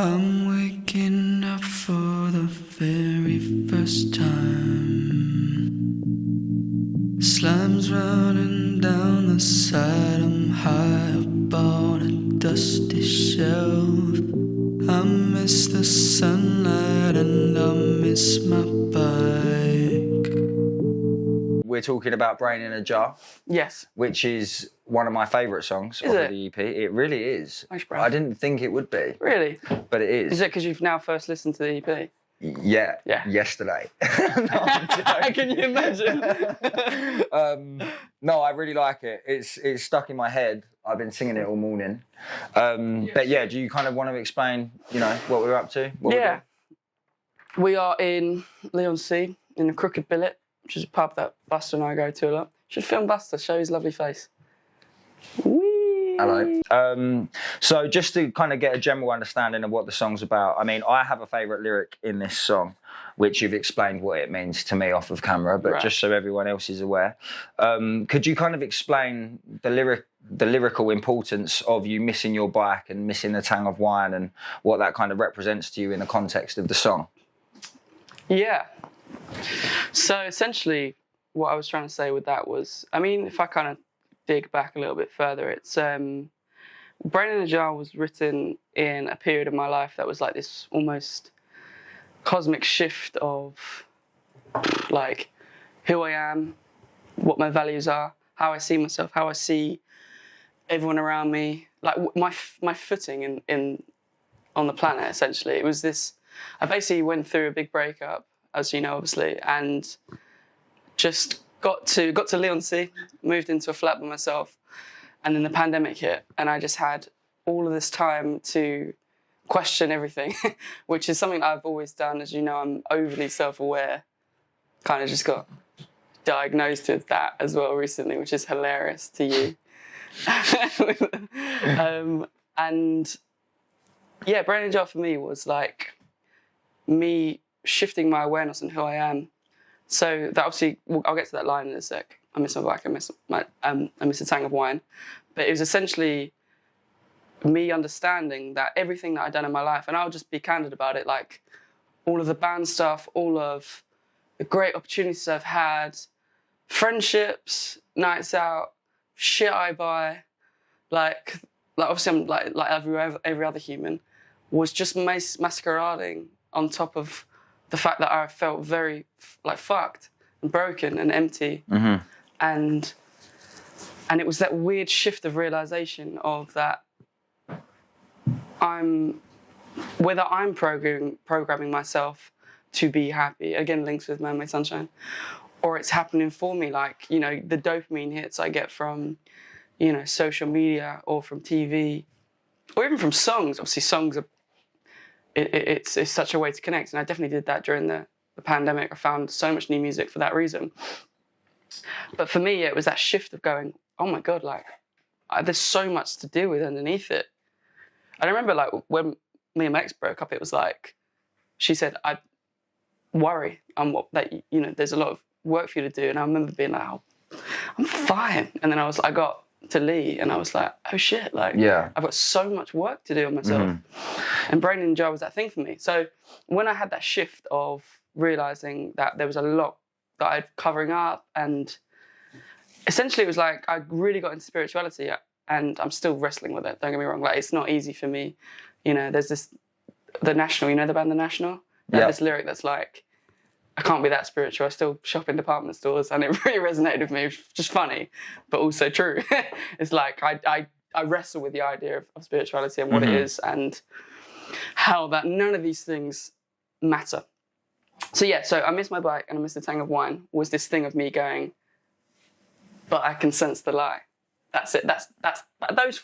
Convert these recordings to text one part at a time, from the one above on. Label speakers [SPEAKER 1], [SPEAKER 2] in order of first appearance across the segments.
[SPEAKER 1] I'm waking up for the very first time. Slime's running down the side. I'm high up on a dusty shelf. I miss the sunlight and I miss my bike.
[SPEAKER 2] We're talking about Brain in a Jar.
[SPEAKER 3] Yes.
[SPEAKER 2] Which is one of my favourite songs of the EP. It really is.
[SPEAKER 3] Thanks, bro.
[SPEAKER 2] I didn't think it would be.
[SPEAKER 3] Really?
[SPEAKER 2] But it is.
[SPEAKER 3] Is it because you've now first listened to the EP?
[SPEAKER 2] Yeah. Yesterday. No,
[SPEAKER 3] can you imagine?
[SPEAKER 2] No, I really like it. It's stuck in my head. I've been singing it all morning. But yeah, do you kind of want to explain, what we're up to?
[SPEAKER 3] We are in Leigh-on-Sea in the Crooked Billet, which is a pub that Buster and I go to a lot. Should film Buster, show his lovely face. Whee!
[SPEAKER 2] Hello. So just to kind of get a general understanding of what the song's about, I mean, I have a favourite lyric in this song, which you've explained what it means to me off of camera, but just so everyone else is aware. Could you kind of explain the lyrical importance of you missing your bike and missing the tang of wine and what that kind of represents to you in the context of the song?
[SPEAKER 3] Yeah. So essentially, what I was trying to say with that was, I mean, if I kind of dig back a little bit further, it's Brain in a Jar was written in a period of my life that was like this almost cosmic shift of like who I am, what my values are, how I see myself, how I see everyone around me, like my footing in on the planet. Essentially, it was this. I basically went through a big breakup, as you know, obviously, and just got to Leigh-on-Sea, moved into a flat by myself, and then the pandemic hit, and I just had all of this time to question everything, which is something I've always done. As you know, I'm overly self-aware. Kind of just got diagnosed with that as well recently, which is hilarious to you. And yeah, Brain in a Jar for me was like me shifting my awareness on who I am. So that obviously, I'll get to that line in a sec. I miss my bike, I miss a tang of wine. But it was essentially me understanding that everything that I'd done in my life, and I'll just be candid about it, like all of the band stuff, all of the great opportunities I've had, friendships, nights out, shit I buy, like obviously I'm like every other human, was just masquerading on top of the fact that I felt very like fucked and broken and empty.
[SPEAKER 2] Mm-hmm.
[SPEAKER 3] And it was that weird shift of realization of that whether I'm programming myself to be happy, again links with Man-Made Sunshine, or it's happening for me, like, the dopamine hits I get from, social media or from TV or even from songs. Obviously songs are, it's such a way to connect, and I definitely did that during the pandemic. I found so much new music for that reason. But for me, it was that shift of going, oh my God, like, there's so much to deal with underneath it. I remember, like, when me and my ex broke up, it was like, she said, I worry that there's a lot of work for you to do. And I remember being like, oh, I'm fine. And then I got to Lee and I was like, oh shit, like, I've got so much work to do on myself. Mm-hmm. And Brain in a Jar was that thing for me. So when I had that shift of realizing that there was a lot that I'd covering up, and essentially it was like I really got into spirituality, and I'm still wrestling with it, don't get me wrong. Like, it's not easy for me. There's The National, the band The National? They have this lyric that's like, I can't be that spiritual. I still shop in department stores, and it really resonated with me. It was just funny, but also true. It's like I wrestle with the idea of spirituality and what it is, and how that none of these things matter. So I miss my bike and I miss the tang of wine was this thing of me going, but I can sense the lie. That's it. That's those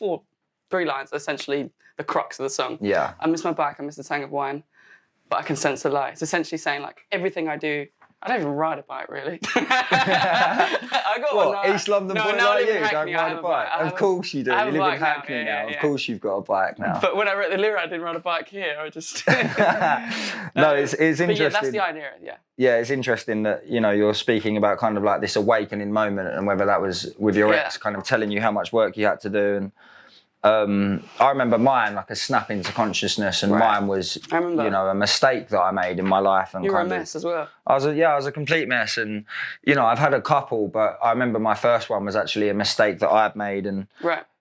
[SPEAKER 3] three lines are essentially the crux of the song. Yeah. I miss my bike, I miss the tang of wine, but I can sense the lie. It's essentially saying, like, everything I do, I don't even ride a bike, really. I got
[SPEAKER 2] one. East London boy like you don't ride a bike? Of course you do. You live in Hackney now. Of course you've got a bike now.
[SPEAKER 3] But when I wrote the lyric, I didn't ride a bike here. I just...
[SPEAKER 2] No, it's interesting.
[SPEAKER 3] But yeah, that's the idea,
[SPEAKER 2] Yeah, it's interesting that, you're speaking about kind of like this awakening moment, and whether that was with your ex kind of telling you how much work you had to do, and I remember mine like a snap into consciousness, and mine was,
[SPEAKER 3] I remember.
[SPEAKER 2] you know, a mistake that I made in my life. And
[SPEAKER 3] You were a
[SPEAKER 2] kind of,
[SPEAKER 3] mess as well.
[SPEAKER 2] I was a complete mess, and you know, I've had a couple, but I remember my first one was actually a mistake that I'd made, and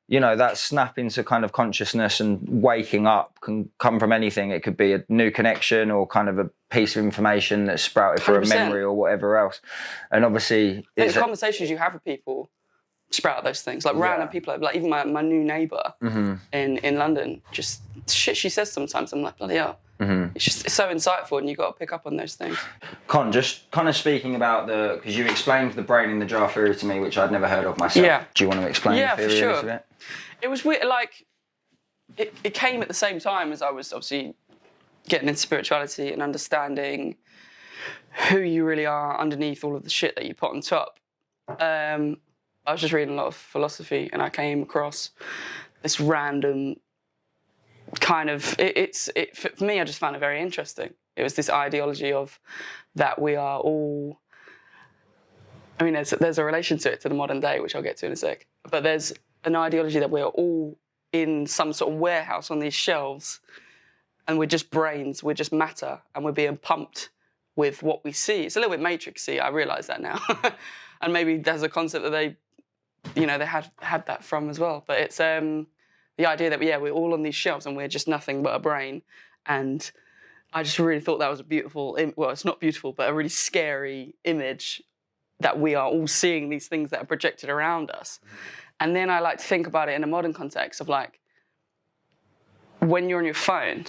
[SPEAKER 2] you know, that snap into kind of consciousness and waking up can come from anything. It could be a new connection or kind of a piece of information that's sprouted through a memory or whatever else. And obviously,
[SPEAKER 3] the conversations you have with people sprout those things. Like random people, like even my new neighbour in London, just shit she says sometimes. I'm like, bloody hell. It's so insightful, and you've got to pick up on those things.
[SPEAKER 2] Con, just kind of speaking about because you explained the brain in the jar theory to me, which I'd never heard of myself.
[SPEAKER 3] Yeah.
[SPEAKER 2] Do you want to explain the theory a little bit?
[SPEAKER 3] It was weird, like, it came at the same time as I was obviously getting into spirituality and understanding who you really are underneath all of the shit that you put on top. I was just reading a lot of philosophy, and I came across this random kind of, for me, I just found it very interesting. It was this ideology of that we are all, I mean, there's a relation to it, to the modern day, which I'll get to in a sec, but there's an ideology that we're all in some sort of warehouse on these shelves, and we're just brains, we're just matter, and we're being pumped with what we see. It's a little bit Matrixy, I realise that now. And maybe there's a concept that they had that from as well. But it's the idea that, we're all on these shelves and we're just nothing but a brain. And I just really thought that was a beautiful, well, it's not beautiful, but a really scary image that we are all seeing these things that are projected around us. And then I like to think about it in a modern context of like, when you're on your phone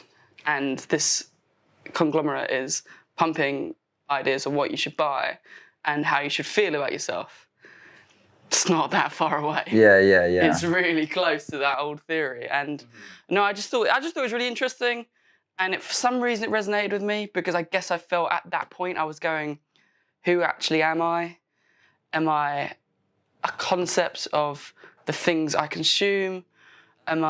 [SPEAKER 3] and this conglomerate is pumping ideas of what you should buy and how you should feel about yourself, it's not that far away.
[SPEAKER 2] Yeah.
[SPEAKER 3] It's really close to that old theory. And no, I just thought it was really interesting. And for some reason it resonated with me, because I guess I felt at that point I was going, who actually am I? Am I a concept of the things I consume? Have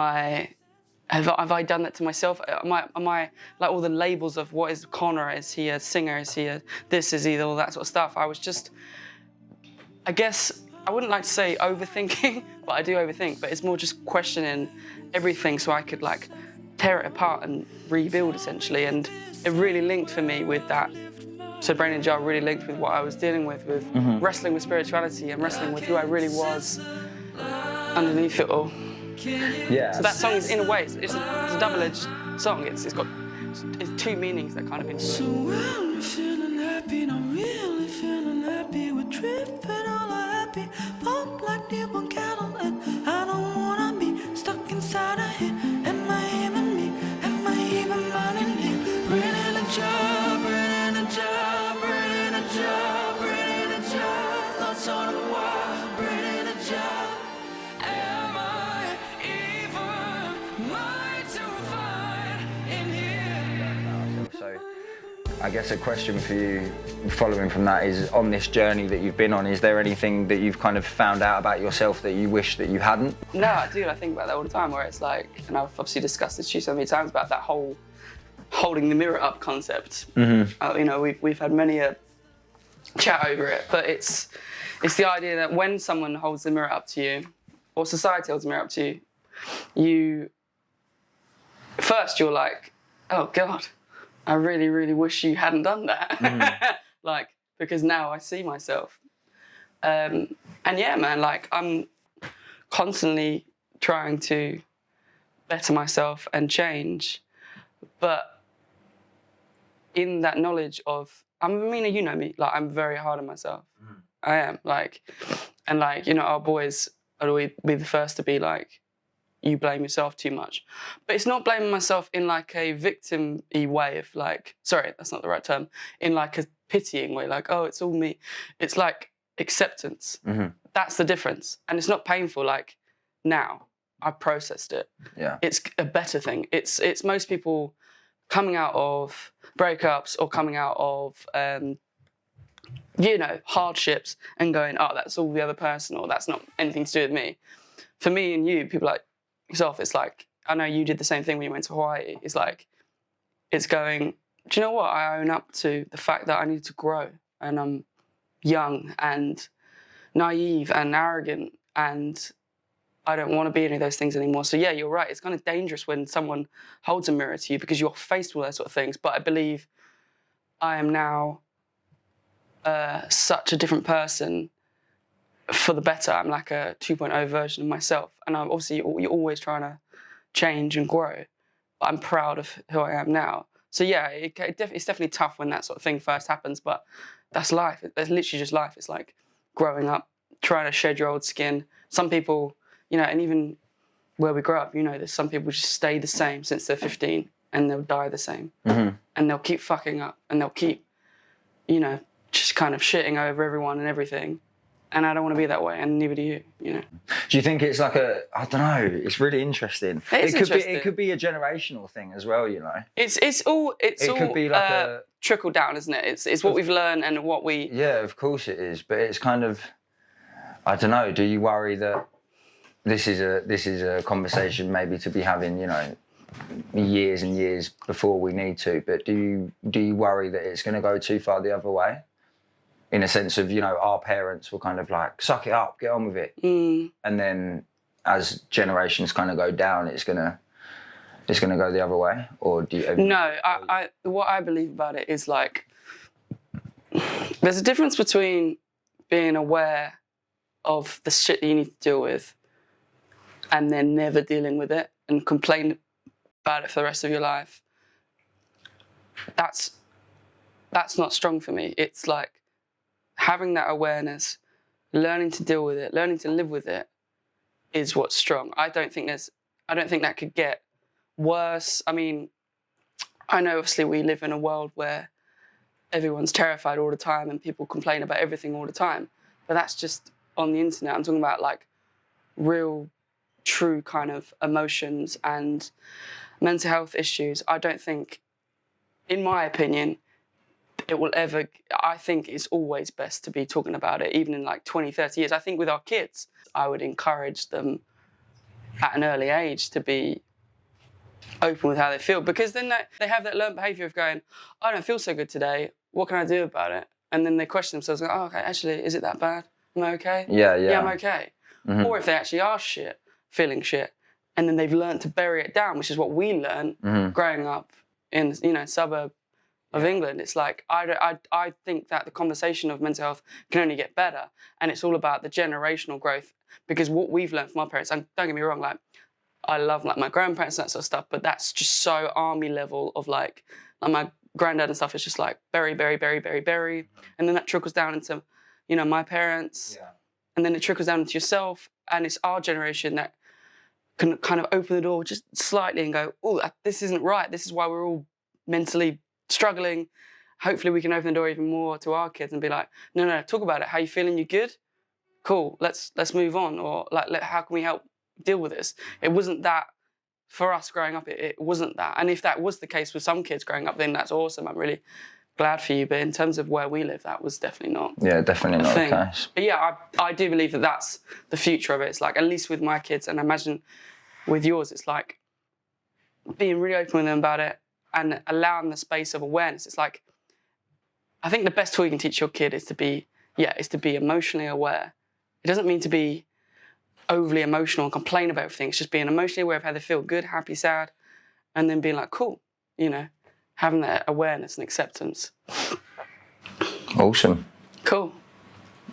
[SPEAKER 3] I done that to myself? Am I like all the labels of what is Connor? Is he a singer? Is he this? Is he all that sort of stuff? I was just, I guess, I wouldn't like to say overthinking, but I do overthink, but it's more just questioning everything so I could like tear it apart and rebuild essentially. And it really linked for me with that. So Brain in a Jar really linked with what I was dealing with wrestling with spirituality and wrestling with who I really was underneath it all.
[SPEAKER 2] Yeah.
[SPEAKER 3] So that song is, in a way, it's a double-edged song. It's got two meanings that kind of into it.
[SPEAKER 1] So when we're feeling happy, not really feeling happy, we're tripping all happy, pump like newborn cattle, and I don't wanna be stuck inside a hit. Am I even me? Am I even running here? Brain in a jar, brain in a jar, brain in a jar, brain in a jar, thoughts on a wire, brain in a jar. Am I even mine to find in here?
[SPEAKER 2] So I guess a question for you following from that is, on this journey that you've been on, is there anything that you've kind of found out about yourself that you wish that you hadn't?
[SPEAKER 3] No, I do. I think about that all the time, where it's like, and I've obviously discussed this to you so many times about that whole holding the mirror up concept. You know, we've had many a chat over it, but it's the idea that when someone holds the mirror up to you, or society holds the mirror up to you, first you're like, oh God, I really, really wish you hadn't done that. Like, because now I see myself. And yeah, man, like I'm constantly trying to better myself and change. But in that knowledge of, I mean, you know me, like I'm very hard on myself. I am, like, and like, you know, our boys would always be the first to be like, you blame yourself too much. But it's not blaming myself in like a victim-y way of like, sorry, that's not the right term, in like a pitying way, like, oh, it's all me. It's like acceptance. That's the difference. And it's not painful, like now I've processed it.
[SPEAKER 2] Yeah.
[SPEAKER 3] It's a better thing. It's most people coming out of breakups or coming out of, you know, hardships and going, oh, that's all the other person, or that's not anything to do with me. For me and you, people like yourself, it's like, I know you did the same thing when you went to Hawaii. It's like, it's going, do you know what? I own up to the fact that I need to grow, and I'm young and naive and arrogant, and I don't want to be any of those things anymore. So yeah, you're right. It's kind of dangerous when someone holds a mirror to you because you're faced with those sort of things. But I believe I am now such a different person for the better. I'm like a 2.0 version of myself. And I'm obviously, you're always trying to change and grow. But I'm proud of who I am now. So yeah, it's definitely tough when that sort of thing first happens, but that's life. It's literally just life. It's like growing up, trying to shed your old skin. Some people, you know, and even where we grow up, you know, there's some people just stay the same since they're 15 and they'll die the same. Mm-hmm. And they'll keep fucking up and they'll keep, you know, just kind of shitting over everyone and everything. And I don't want to be that way, and neither do you, you know.
[SPEAKER 2] Do you think it's like I don't know, it's really interesting. It could be a generational thing as well, you know.
[SPEAKER 3] It could be like a trickle down, isn't it? It's what we've learned and what we...
[SPEAKER 2] Yeah, of course it is, but it's kind of, I don't know, do you worry that this is a conversation maybe to be having, you know, years and years before we need to, but do you worry that it's going to go too far the other way? In a sense of, you know, our parents were kind of like, suck it up, get on with it. Mm. And then as generations kind of go down, it's gonna go the other way? Or do you...
[SPEAKER 3] No, what I believe about it is like, there's a difference between being aware of the shit that you need to deal with and then never dealing with it and complain about it for the rest of your life. That's not strong for me. It's like, having that awareness, learning to deal with it, learning to live with it is what's strong. I don't think that could get worse. I mean, I know obviously we live in a world where everyone's terrified all the time and people complain about everything all the time, but that's just on the internet. I'm talking about like real, true kind of emotions and mental health issues. I don't think, in my opinion, I think it's always best to be talking about it, even in like 20, 30 years. I think with our kids, I would encourage them at an early age to be open with how they feel, because then they have that learned behaviour of going, I don't feel so good today, what can I do about it? And then they question themselves, like, oh, okay, actually, is it that bad? Am I okay?
[SPEAKER 2] Yeah,
[SPEAKER 3] I'm okay. Mm-hmm. Or if they actually are feeling shit, and then they've learned to bury it down, which is what we learned growing up in, you know, suburb of England. It's like, I think that the conversation of mental health can only get better, and it's all about the generational growth, because what we've learned from our parents, and don't get me wrong, like, I love like my grandparents and that sort of stuff, but that's just so army level of like my granddad and stuff is just like bury, and then that trickles down into, you know, my parents, and then it trickles down into yourself, and it's our generation that can kind of open the door just slightly and go, oh, this isn't right, this is why we're all mentally struggling. Hopefully we can open the door even more to our kids and be like, no, talk about it. How you feeling? You good? Cool. Let's move on. Or like, how can we help deal with this? It wasn't that for us growing up. It wasn't that. And if that was the case with some kids growing up, then that's awesome. I'm really glad for you. But in terms of where we live, that was definitely not.
[SPEAKER 2] Yeah, definitely not the case.
[SPEAKER 3] But yeah, I do believe that that's the future of it. It's like, at least with my kids, and I imagine with yours, it's like being really open with them about it and allowing the space of awareness. It's like, I think the best tool you can teach your kid is to be emotionally aware. It doesn't mean to be overly emotional and complain about everything. It's just being emotionally aware of how they feel, good, happy, sad, and then being like, cool, you know, having that awareness and acceptance.
[SPEAKER 2] Awesome.
[SPEAKER 3] Cool.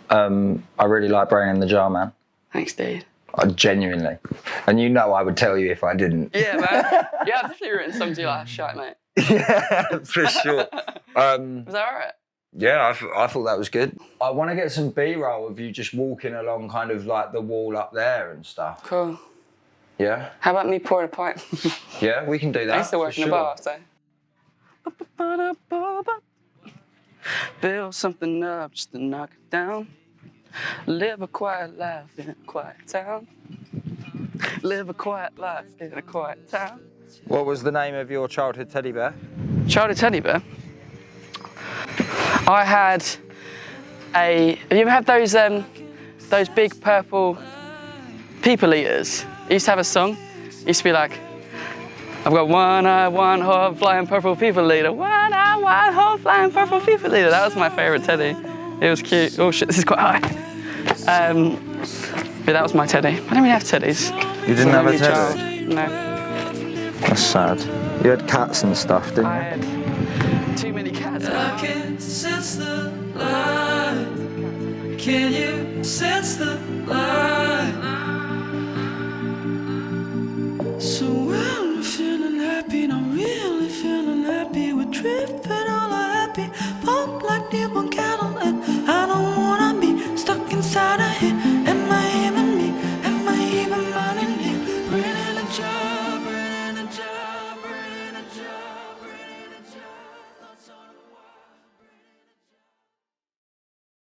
[SPEAKER 2] I really like Brain in the Jar, man.
[SPEAKER 3] Thanks, dude.
[SPEAKER 2] Genuinely. And you know I would tell you if I didn't.
[SPEAKER 3] Yeah, man. Yeah, I've definitely written songs you like, shite, mate.
[SPEAKER 2] Yeah, for sure.
[SPEAKER 3] Was that all right?
[SPEAKER 2] Yeah, I thought that was good. I want to get some B-roll of you just walking along kind of like the wall up there and stuff.
[SPEAKER 3] Cool.
[SPEAKER 2] Yeah?
[SPEAKER 3] How about me pouring a pint?
[SPEAKER 2] Yeah, we can do that.
[SPEAKER 3] I used to work in a bar, so. Build something up just to knock it down. Live a quiet life in a quiet town. Live a quiet life in a quiet town.
[SPEAKER 2] What was the name of your childhood teddy bear?
[SPEAKER 3] Childhood teddy bear? I had have you ever had those big purple people eaters? I used to have a song. It used to be like, I've got one eye, one hole, flying purple people eater. One eye, one hole, flying purple people eater. That was my favourite teddy. It was cute. Oh shit, this is quite high. But that was my teddy. I don't really have teddies.
[SPEAKER 2] You didn't have a
[SPEAKER 3] Only
[SPEAKER 2] teddy?
[SPEAKER 3] child. No.
[SPEAKER 2] That's sad. You had cats and stuff, didn't
[SPEAKER 3] I
[SPEAKER 2] you?
[SPEAKER 3] had too many cats.
[SPEAKER 1] I can sense the light. Can you sense the light?